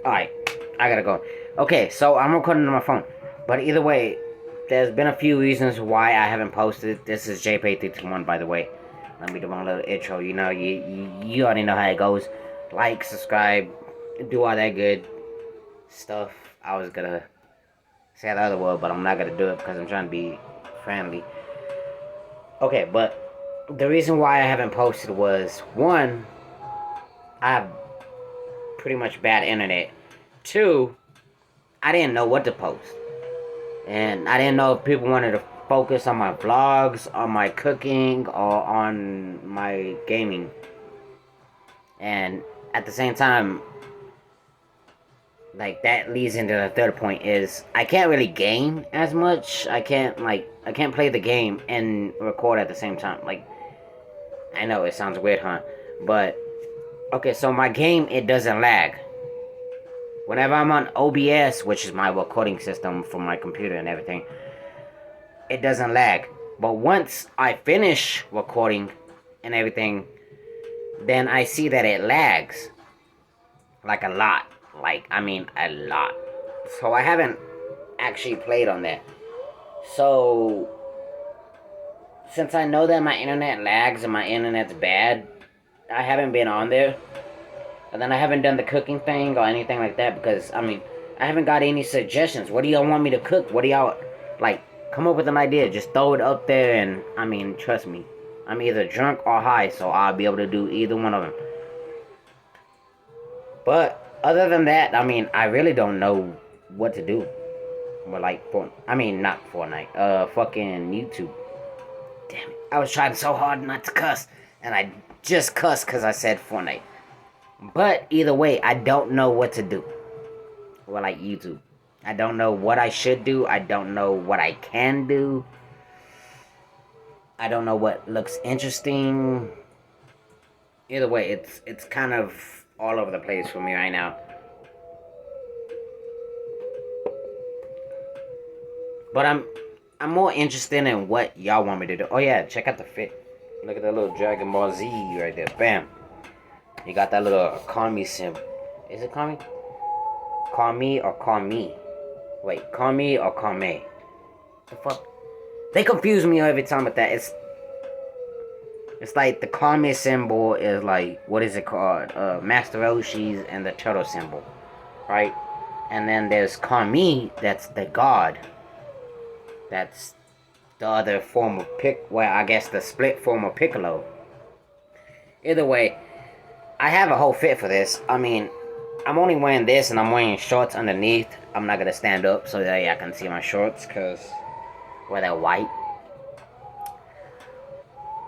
Alright, I gotta go. Okay, so I'm recording on my phone. But either way, there's been a few reasons why I haven't posted. This is JP321, by the way. Let me do my little intro. You know, you already know how it goes. Like, subscribe, do all that good stuff. I was gonna say the other word, but I'm not gonna do it because I'm trying to be friendly. Okay, but the reason why I haven't posted was one, I have pretty much bad internet. Two, I didn't know what to post. And I didn't know if people wanted to focus on my vlogs, on my cooking, or on my gaming. And at the same time, like that leads into the third point is I can't really game as much. I can't play the game and record at the same time. Like I know it sounds weird, huh? But okay, so my game it doesn't lag. Whenever I'm on OBS, which is my recording system for my computer and everything, it doesn't lag. But once I finish recording and everything, then I see that it lags. Like a lot. Like, I mean, a lot. So I haven't actually played on that. So, since I know that my internet lags and my internet's bad, I haven't been on there. And then I haven't done the cooking thing or anything like that because, I mean, I haven't got any suggestions. What do y'all want me to cook? What do y'all, like, come up with an idea. Just throw it up there and, I mean, trust me. I'm either drunk or high, so I'll be able to do either one of them. But, other than that, I mean, I really don't know what to do. But, like, I mean, not Fortnite. Fucking YouTube. Damn it. I was trying so hard not to cuss. And I just cussed because I said Fortnite. But either way, I don't know what to do. Well, like YouTube. I don't know what I should do. I don't know what I can do. I don't know what looks interesting. Either way, it's kind of all over the place for me right now. But I'm more interested in what y'all want me to do. Oh yeah, check out the fit. Look at that little Dragon Ball Z right there. Bam. You got that little Kami symbol. Is it Kami? Kami or Kami? Wait, Kami or Kame? The fuck? They confuse me every time with that. It's like the Kami symbol is like, what is it called? Master Roshi's and the turtle symbol. Right? And then there's Kami, that's the god. That's the other form of well, I guess the split form of Piccolo. Either way, I have a whole fit for this. I mean, I'm only wearing this and I'm wearing shorts underneath. I'm not gonna stand up so that y'all can see my shorts because, well, they're white.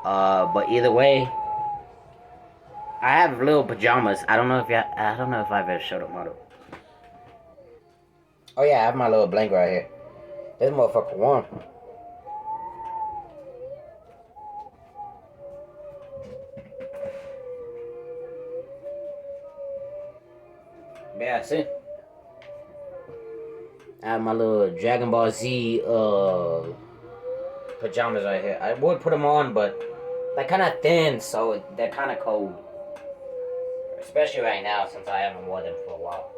But either way, I have little pajamas. I don't know if I've ever showed up model. Oh yeah, I have my little blanket right here. This motherfucker warm. Yeah, see? I have my little Dragon Ball Z pajamas right here. I would put them on, but they're kind of thin, so they're kind of cold. Especially right now, since I haven't worn them for a while.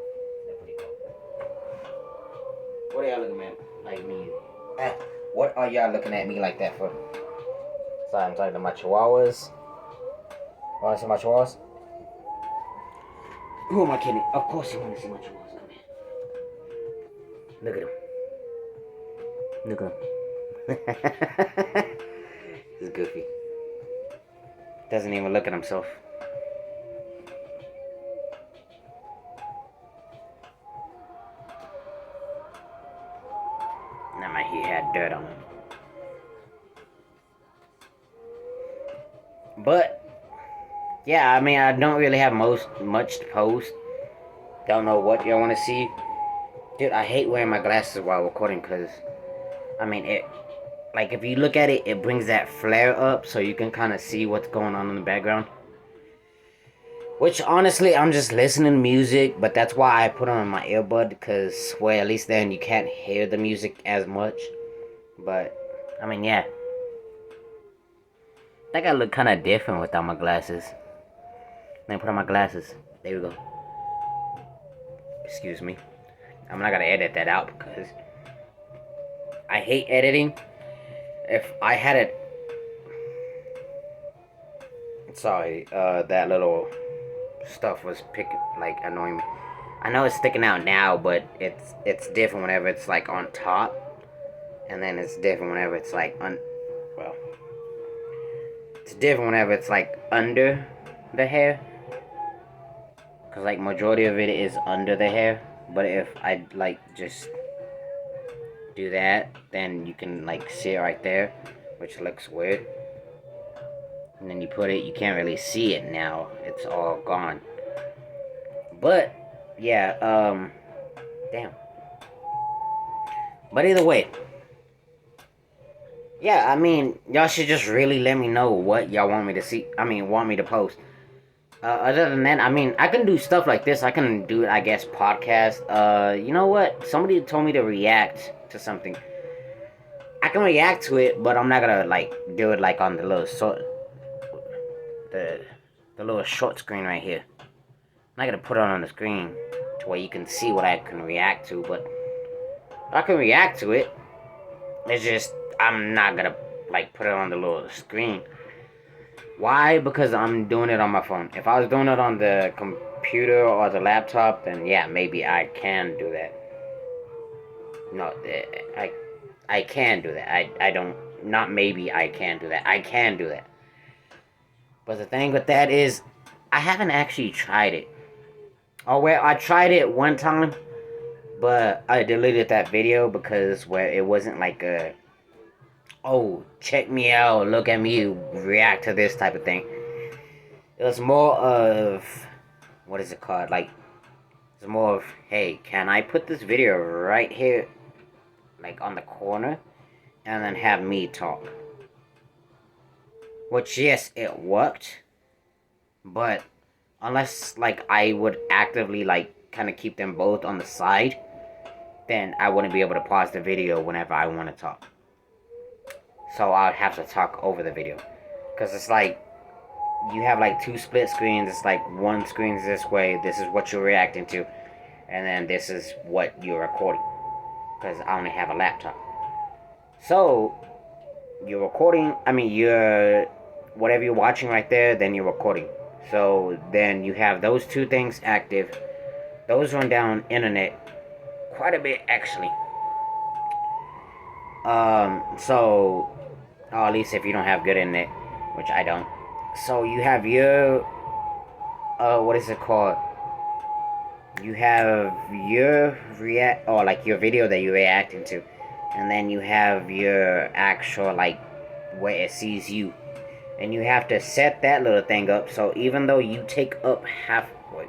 They're pretty cold. What are y'all looking at like me? What are y'all looking at me like that for? Sorry, I'm talking to my chihuahuas. Want to see my chihuahuas? Who am I kidding? Of course you want to see my chihuahuas. Come here. Look at him. Look at him. He's goofy. Doesn't even look at himself. Nah, he had dirt on him. But yeah, I mean, I don't really have much to post. Don't know what y'all want to see. Dude, I hate wearing my glasses while recording because, I mean, like, if you look at it, it brings that flare up so you can kind of see what's going on in the background. Which, honestly, I'm just listening to music, but that's why I put on my earbud because, well, at least then you can't hear the music as much. But, I mean, yeah. I think I look kind of different without my glasses. Let me put on my glasses. There we go. Excuse me. I'm not gonna edit that out because I hate editing. If I had it, sorry, that little stuff was picking, like, annoying me. I know it's sticking out now, but it's different whenever it's like on top, and then it's different whenever it's like well, it's different whenever it's like under the hair, cause like majority of it is under the hair. But if I like just do that, then you can like see it right there, which looks weird. And then you put it, you can't really see it now. It's all gone. But yeah, damn. But either way, yeah, I mean, y'all should just really let me know what y'all want me to see. I mean, want me to post. Other than that, I mean, I can do stuff like this. I can do, I guess, podcast. You know what? Somebody told me to react to something. I can react to it, but I'm not gonna like do it like on the little the little short screen right here. I'm not gonna put it on the screen to where you can see what I can react to, but I can react to it. It's just I'm not gonna like put it on the little screen. Why? Because I'm doing it on my phone. If I was doing it on the computer or the laptop, then yeah, maybe I can do that. No, I can do that. I don't, not maybe I can do that. I can do that. But the thing with that is, I haven't actually tried it. Oh, well, I tried it one time, but I deleted that video because where it wasn't like a, oh, check me out, look at me, react to this type of thing. It was more of, what is it called? Like, it's more of, hey, can I put this video right here, like on the corner, and then have me talk? Which, yes, it worked, but unless, like, I would actively, like, kind of keep them both on the side, then I wouldn't be able to pause the video whenever I want to talk. So I'd have to talk over the video. Because it's like, you have like two split screens. It's like one screen's this way, this is what you're reacting to, and then this is what you're recording. Because I only have a laptop. So, you're recording, I mean, you're, whatever you're watching right there, then you're recording. So, then you have those two things active. Those run down internet quite a bit, actually. So, or at least if you don't have good internet, which I don't. So you have your, what is it called? You have your react, or like your video that you're reacting to, and then you have your actual, like, where it sees you, and you have to set that little thing up. So even though you take up halfway,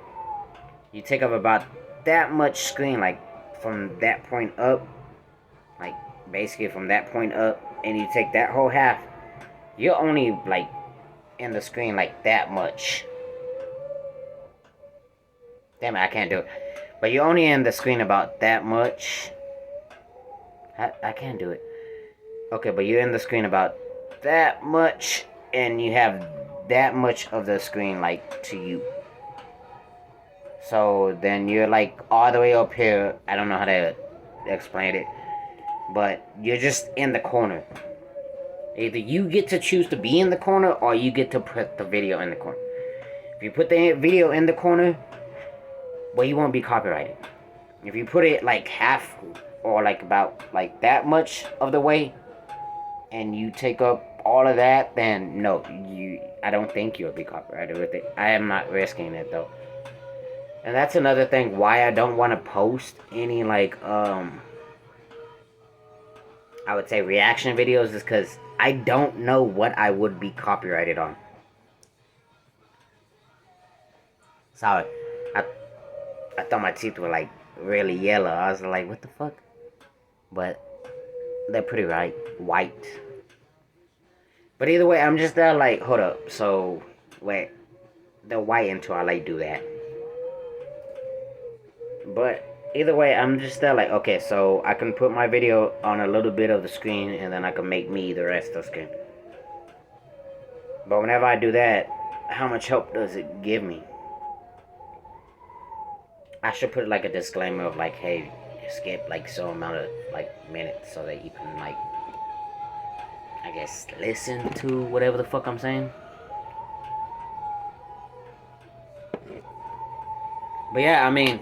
you take up about that much screen, like from that point up, like basically from that point up, and you take that whole half, you're only like in the screen like that much. Damn it, I can't do it. But you're only in the screen about that much. I can't do it. Okay, but you're in the screen about that much, and you have that much of the screen like to you. So then you're like all the way up here. I don't know how to explain it, but you're just in the corner. Either you get to choose to be in the corner, or you get to put the video in the corner. If you put the video in the corner, well, you won't be copyrighted. If you put it like half, or like about like that much of the way, and you take up all of that, then no, I don't think you'll be copyrighted with it. I am not risking it though. And that's another thing why I don't want to post any like I would say reaction videos, is because I don't know what I would be copyrighted on. Sorry, I thought my teeth were like really yellow. I was like, what the fuck? But they're pretty white. But either way, I'm just there like, hold up. So wait, they're white until I like do that. But either way, I'm just there like, okay, so I can put my video on a little bit of the screen, and then I can make me the rest of the screen. But whenever I do that, how much help does it give me? I should put like a disclaimer of like, hey, skip like so amount of like minutes so that you can like, I guess, listen to whatever the fuck I'm saying. But yeah, I mean,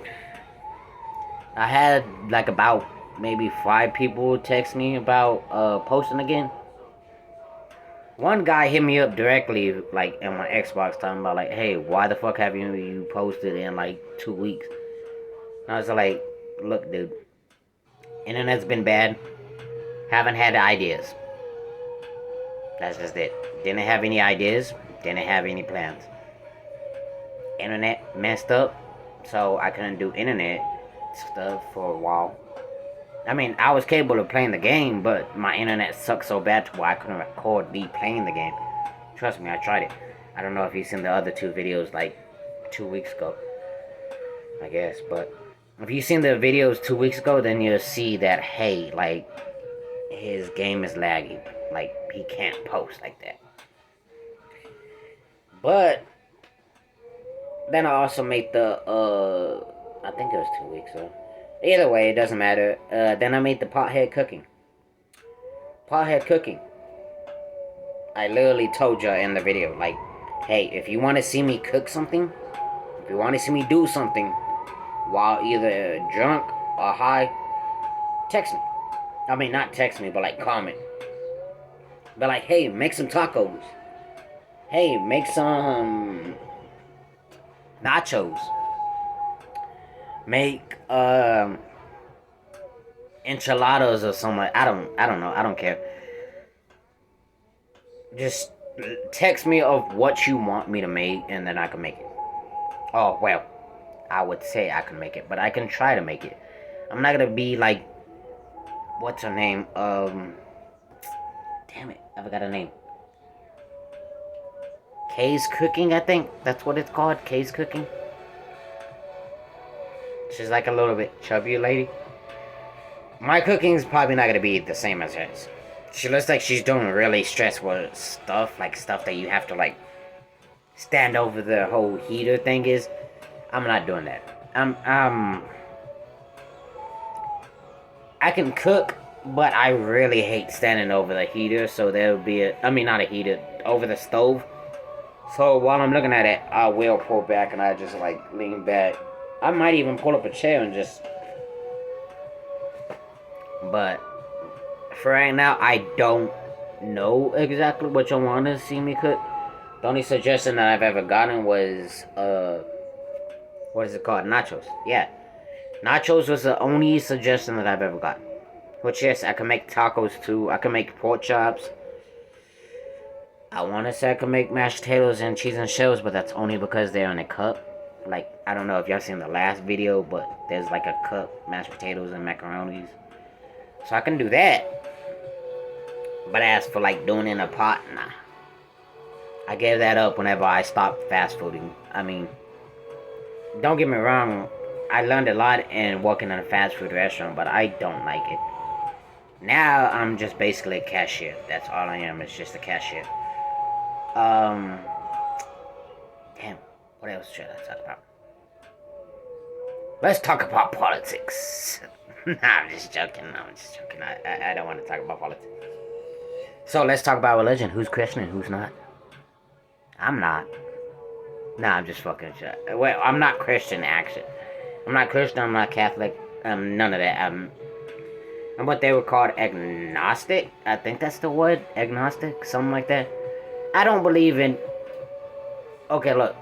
I had like about maybe 5 people text me about posting again. One guy hit me up directly, like in my Xbox, talking about like, "Hey, why the fuck have you posted in like 2 weeks?" And I was like, "Look, dude, internet's been bad. Haven't had ideas. That's just it. Didn't have any ideas. Didn't have any plans. Internet messed up, so I couldn't do internet stuff for a while. I mean, I was capable of playing the game, but my internet sucked so bad to where I couldn't record me playing the game. Trust me, I tried it. I don't know if you've seen the other 2 videos like 2 weeks ago, I guess, but if you've seen the videos 2 weeks ago, then you'll see that, hey, like, his game is laggy. Like, he can't post like that. But then I also made the, I think it was 2 weeks, so either way, it doesn't matter. Then I made the pothead cooking. Pothead cooking. I literally told y'all in the video, like, hey, if you want to see me cook something, if you want to see me do something while either drunk or high, text me. I mean, not text me, but like comment. But like, hey, make some tacos. Hey, make some nachos. Make enchiladas or something. I don't know. I don't care. Just text me of what you want me to make, and then I can make it. Oh well, I would say I can make it, but I can try to make it. I'm not gonna be like, what's her name? Damn it, I forgot her name. Kay's Cooking, I think that's what it's called. Kay's Cooking. She's like a little bit chubby lady. My cooking's probably not gonna be the same as hers. She looks like she's doing really stressful stuff, like stuff that you have to like stand over the whole heater thing is. I'm not doing that. I can cook, but I really hate standing over the heater, so there'll be not a heater, over the stove. So while I'm looking at it, I will pull back and I just like lean back. I might even pull up a chair and just, but for right now, I don't know exactly what you want to see me cook. The only suggestion that I've ever gotten was, what is it called? Nachos. Yeah. Nachos was the only suggestion that I've ever gotten. Which, yes, I can make tacos too. I can make pork chops. I want to say I can make mashed potatoes and cheese and shells, but that's only because they're in a cup. Like, I don't know if y'all seen the last video, but there's like a cup, mashed potatoes and macaronis. So I can do that. But as for like doing in a pot, nah. I gave that up whenever I stopped fast fooding. I mean, don't get me wrong, I learned a lot in working in a fast food restaurant, but I don't like it. Now I'm just basically a cashier. That's all I am. It's just a cashier. Damn. What else should I talk about? Let's talk about politics. Nah, I'm just joking. I don't want to talk about politics. So let's talk about religion. Who's Christian and who's not? I'm not. Nah, I'm just fucking shit. Well, I'm not Christian, actually. I'm not Christian, I'm not Catholic. None of that. I'm what they were called agnostic. I think that's the word. Agnostic. Something like that. I don't believe in... Okay, look.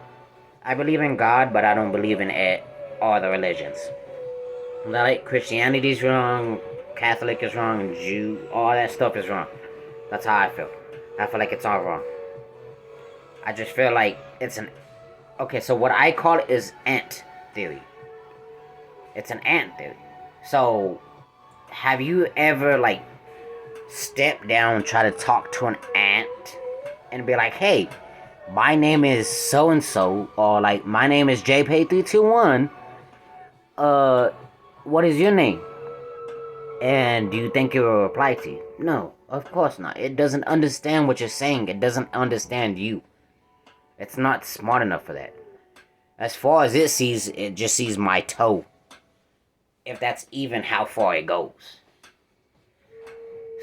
I believe in God, but I don't believe in all the religions. Like, Christianity's wrong, Catholic is wrong, Jew, all that stuff is wrong. That's how I feel. I feel like it's all wrong. I just feel like it's an... Okay, so what I call it is ant theory. It's an ant theory. So, have you ever, like, stepped down, try to talk to an ant, and be like, hey, my name is so-and-so, or, like, my name is JPay321, what is your name? And do you think it will reply to you? No, of course not. It doesn't understand what you're saying. It doesn't understand you. It's not smart enough for that. As far as it just sees my toe. If that's even how far it goes.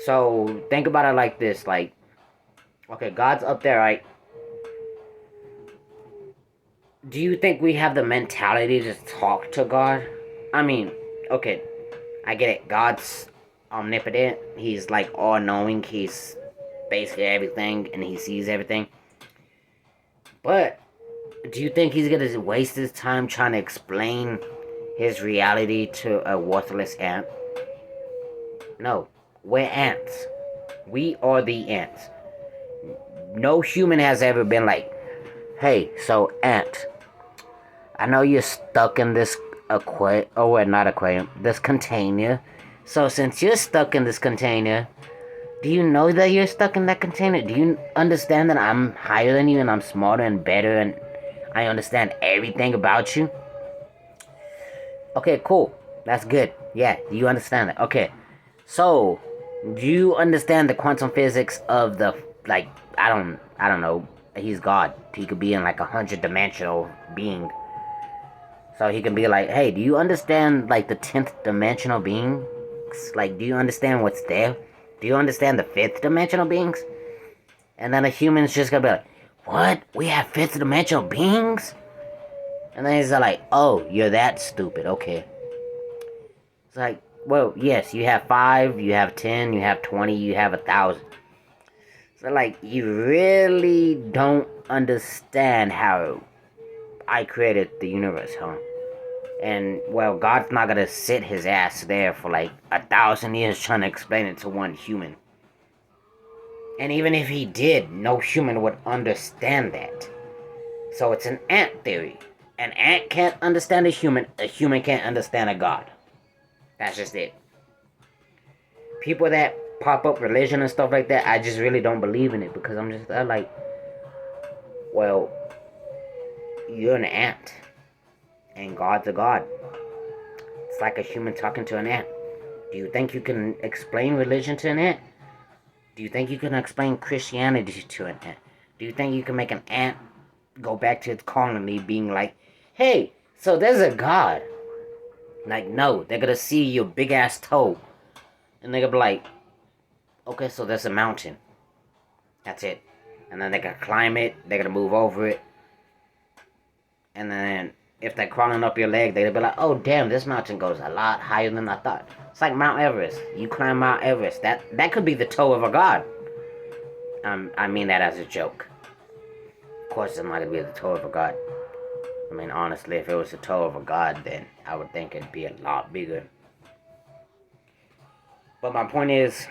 So think about it like this, like, okay, God's up there, right? Do you think we have the mentality to talk to God? I mean, okay, I get it. God's omnipotent. He's like all knowing. He's basically everything and he sees everything. But do you think he's gonna waste his time trying to explain his reality to a worthless ant? No. We're ants. We are the ants. No human has ever been like, hey, so ant, I know you're stuck in this not aquarium, this container. So since you're stuck in this container, do you know that you're stuck in that container? Do you understand that I'm higher than you and I'm smarter and better and I understand everything about you? Okay, cool. That's good. Yeah, you understand that. Okay. So, do you understand the quantum physics of the, like, I don't know. He's God. He could be in like 100-dimensional being. So he can be like, hey, do you understand like the 10th dimensional beings? Like, do you understand what's there? Do you understand the 5th dimensional beings? And then a human's just gonna be like, what? We have 5th dimensional beings? And then he's like, oh, you're that stupid. Okay. It's like, well, yes, you have 5, you have 10, you have 20, you have 1,000. So, like, you really don't understand how I created the universe, huh? And, well, God's not gonna sit his ass there for like 1,000 years trying to explain it to one human. And even if he did, no human would understand that. So it's an ant theory. An ant can't understand a human can't understand a God. That's just it. People that pop up religion and stuff like that, I just really don't believe in it because I'm like, well, you're an ant. And God's a God. It's like a human talking to an ant. Do you think you can explain religion to an ant? Do you think you can explain Christianity to an ant? Do you think you can make an ant go back to its colony being like, hey, so there's a God? Like, no, they're gonna see your big ass toe. And they're gonna be like, okay, so there's a mountain. That's it. And then they can climb it, they're gonna move over it. And then if they're crawling up your leg, they'll be like, oh damn, this mountain goes a lot higher than I thought. It's like Mount Everest. You climb Mount Everest. That could be the toe of a god. I mean that as a joke. Of course it's not gonna be the toe of a god. I mean, honestly, if it was the toe of a god, then I would think it'd be a lot bigger. But my point is,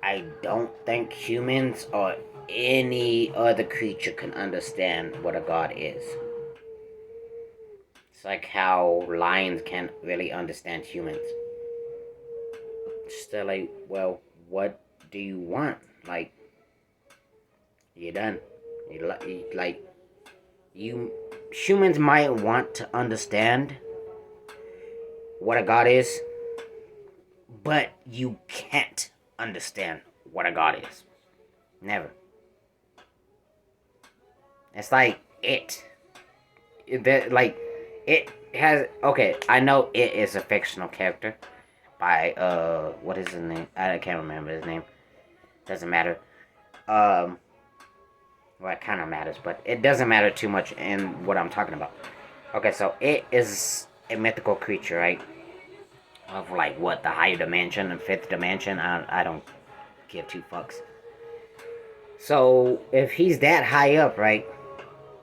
I don't think humans or any other creature can understand what a god is. It's like how lions can't really understand humans. It's still like, well, what do you want? Like, you're done. Humans might want to understand what a god is, but you can't understand what a god is. Never. It's like it has, okay, I know it is a fictional character by what is his name? I can't remember his name. Doesn't matter. Well, it kind of matters, but it doesn't matter too much in what I'm talking about. Okay, so it is a mythical creature, right? Of like what, the higher dimension and 5th dimension. I don't give 2 fucks. So if he's that high up, right,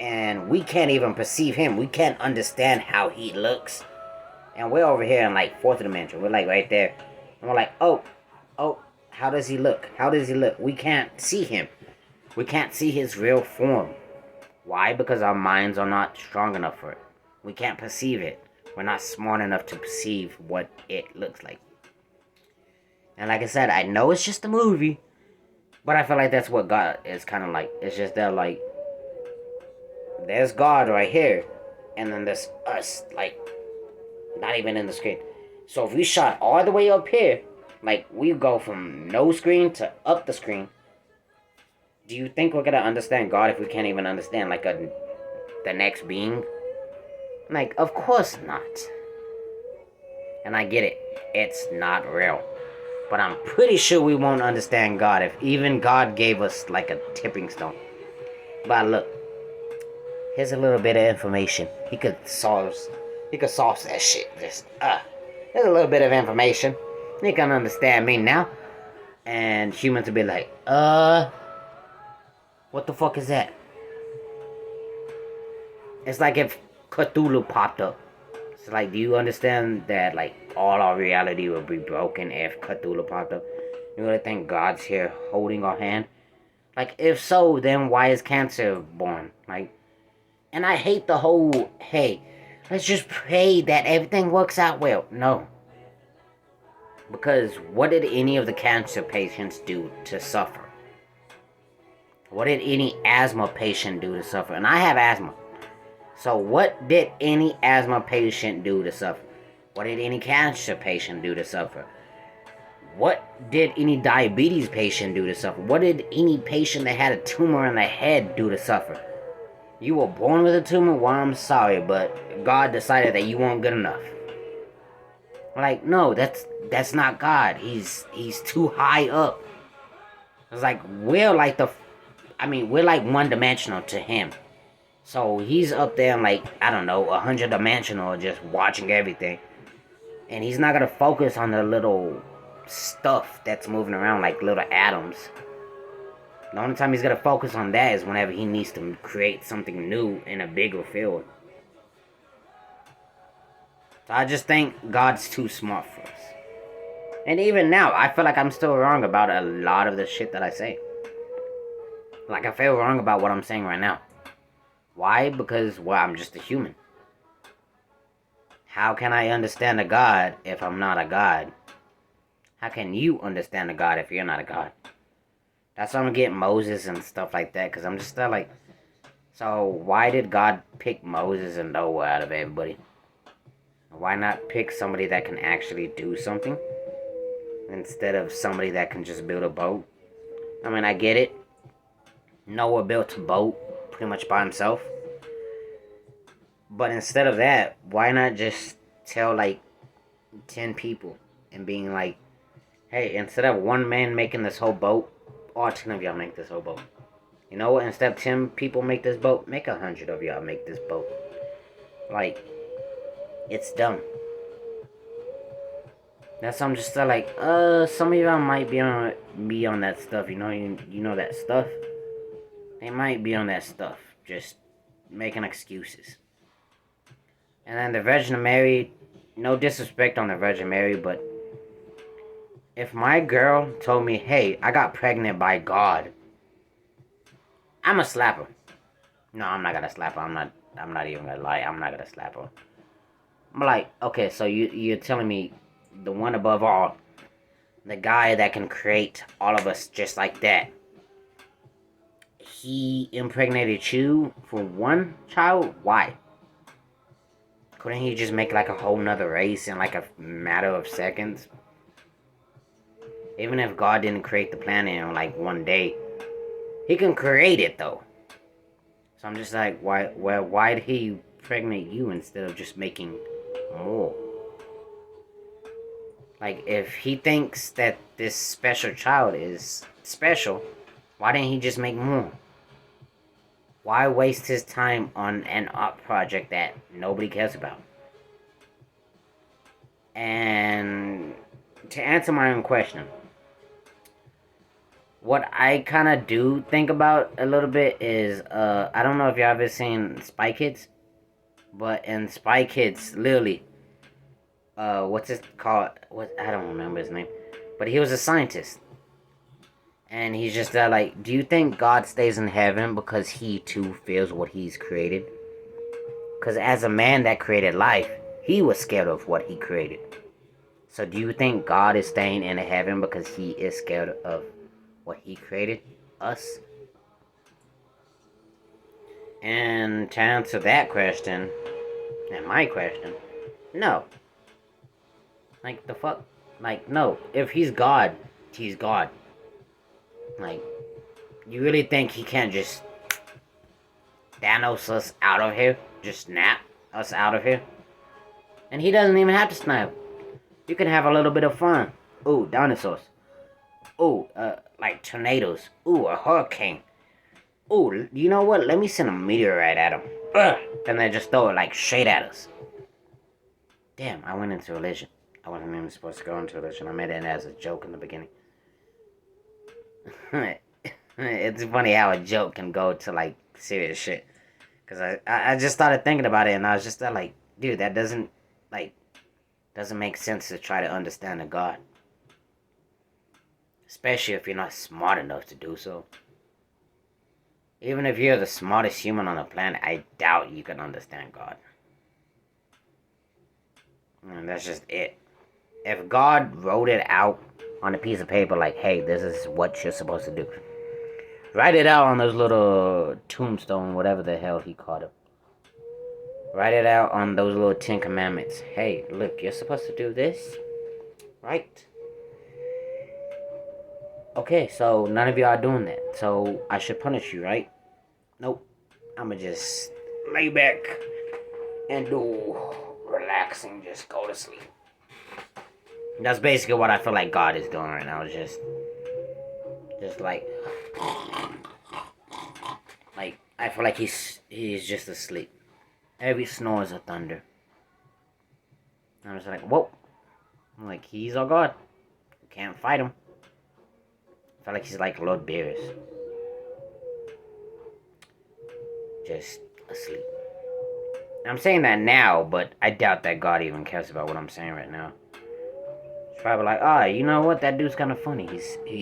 and we can't even perceive him, we can't understand how he looks, and we're over here in like 4th dimension, we're like right there, and we're like, oh, how does he look? How does he look? We can't see him. We can't see his real form. Why? Because our minds are not strong enough for it. We can't perceive it. We're not smart enough to perceive what it looks like. And like I said, I know it's just a movie, but I feel like that's what God is kind of like. It's just that, like, there's God right here, and then there's us, like, not even in the screen. So if we shot all the way up here, like, we go from no screen to up the screen, do you think we're gonna understand God if we can't even understand, like, a the next being? Like, of course not. And I get it. It's not real. But I'm pretty sure we won't understand God if even God gave us like a tipping stone. But look, here's a little bit of information. He could solve that shit. Here's a little bit of information. He can understand me now. And humans would be like, what the fuck is that? It's like if Cthulhu popped up. It's like, do you understand that like all our reality will be broken if Cthulhu popped up? You really think God's here holding our hand? Like, if so, then why is cancer born? Like, and I hate the whole, hey, let's just pray that everything works out well. No. Because what did any of the cancer patients do to suffer? What did any asthma patient do to suffer? And I have asthma. So what did any asthma patient do to suffer? What did any cancer patient do to suffer? What did any diabetes patient do to suffer? What did any patient that had a tumor in the head do to suffer? You were born with a tumor? Well, I'm sorry, but God decided that you weren't good enough. Like, no, that's not God. He's too high up. It's like, we're like one-dimensional to him. So he's up there in like, I don't know, 100-dimensional, just watching everything. And he's not gonna focus on the little stuff that's moving around like little atoms. The only time he's gonna focus on that is whenever he needs to create something new in a bigger field. So I just think God's too smart for us. And even now, I feel like I'm still wrong about a lot of the shit that I say. Like, I feel wrong about what I'm saying right now. Why? Because, well, I'm just a human. How can I understand a God if I'm not a God? How can you understand a God if you're not a God? That's why I'm getting Moses and stuff like that, because I'm just like, so why did God pick Moses and Noah out of everybody? Why not pick somebody that can actually do something instead of somebody that can just build a boat? I mean, I get it. Noah built a boat pretty much by himself. But instead of that, why not just tell like 10 people and being like, hey, instead of one man making this whole boat, all 10 of y'all make this whole boat. You know what? Instead of 10 people make this boat, make 100 of y'all make this boat. Like, it's dumb. That's I'm just like, some of y'all might be on that stuff. You know that stuff. They might be on that stuff, just making excuses. And then the Virgin Mary, no disrespect on the Virgin Mary, but if my girl told me, hey, I got pregnant by God, I'ma slap her. No, I'm not gonna slap her. I'm not even gonna lie. I'm not gonna slap her. I'm like, okay, so you're telling me the one above all, the guy that can create all of us just like that, he impregnated you for one child? Why? Couldn't he just make like a whole nother race in like a matter of seconds? Even if God didn't create the planet in like one day, he can create it though. So I'm just like, why did he impregnate you instead of just making more? Like, if he thinks that this special child is special, why didn't he just make more? Why waste his time on an art project that nobody cares about? And to answer my own question, what I kind of do think about a little bit is, I don't know if y'all ever seen Spy Kids, but in Spy Kids, literally, what's it called? I don't remember his name, but he was a scientist. And he's just like, do you think God stays in heaven because he too feels what he's created? Because as a man that created life, he was scared of what he created. So do you think God is staying in heaven because he is scared of what he created? Us? And to answer that question, and my question, no. Like, the fuck? Like, no. If he's God, he's God. Like, you really think he can't just Thanos us out of here. Just snap us out of here. And he doesn't even have to snap. You can have a little bit of fun. Ooh, dinosaurs. Ooh, like tornadoes. Ooh, a hurricane. Ooh, you know what? Let me send a meteorite at him. And then just throw it like straight at us. Damn, I went into religion. I wasn't even supposed to go into religion. I made it as a joke in the beginning. It's funny how a joke can go to like serious shit. Cause I just started thinking about it and I was just like, dude, that doesn't make sense to try to understand a God. Especially if you're not smart enough to do so. Even if you're the smartest human on the planet, I doubt you can understand God. And that's just it. If God wrote it out on a piece of paper like, hey, this is what you're supposed to do. Write it out on those little tombstone, whatever the hell he called it. Write it out on those little 10 commandments. Hey, look, you're supposed to do this. Right? Okay, so none of you are doing that. So I should punish you, right? Nope. I'ma just lay back and do relaxing, just go to sleep. That's basically what I feel like God is doing right now. Just like I feel like he's just asleep. Every snore is a thunder. I'm just like, whoa. I'm like, he's our God. You can't fight him. I feel like he's like Lord Beerus. Just asleep. I'm saying that now, but I doubt that God even cares about what I'm saying right now. He's probably like, you know what? That dude's kind of funny. He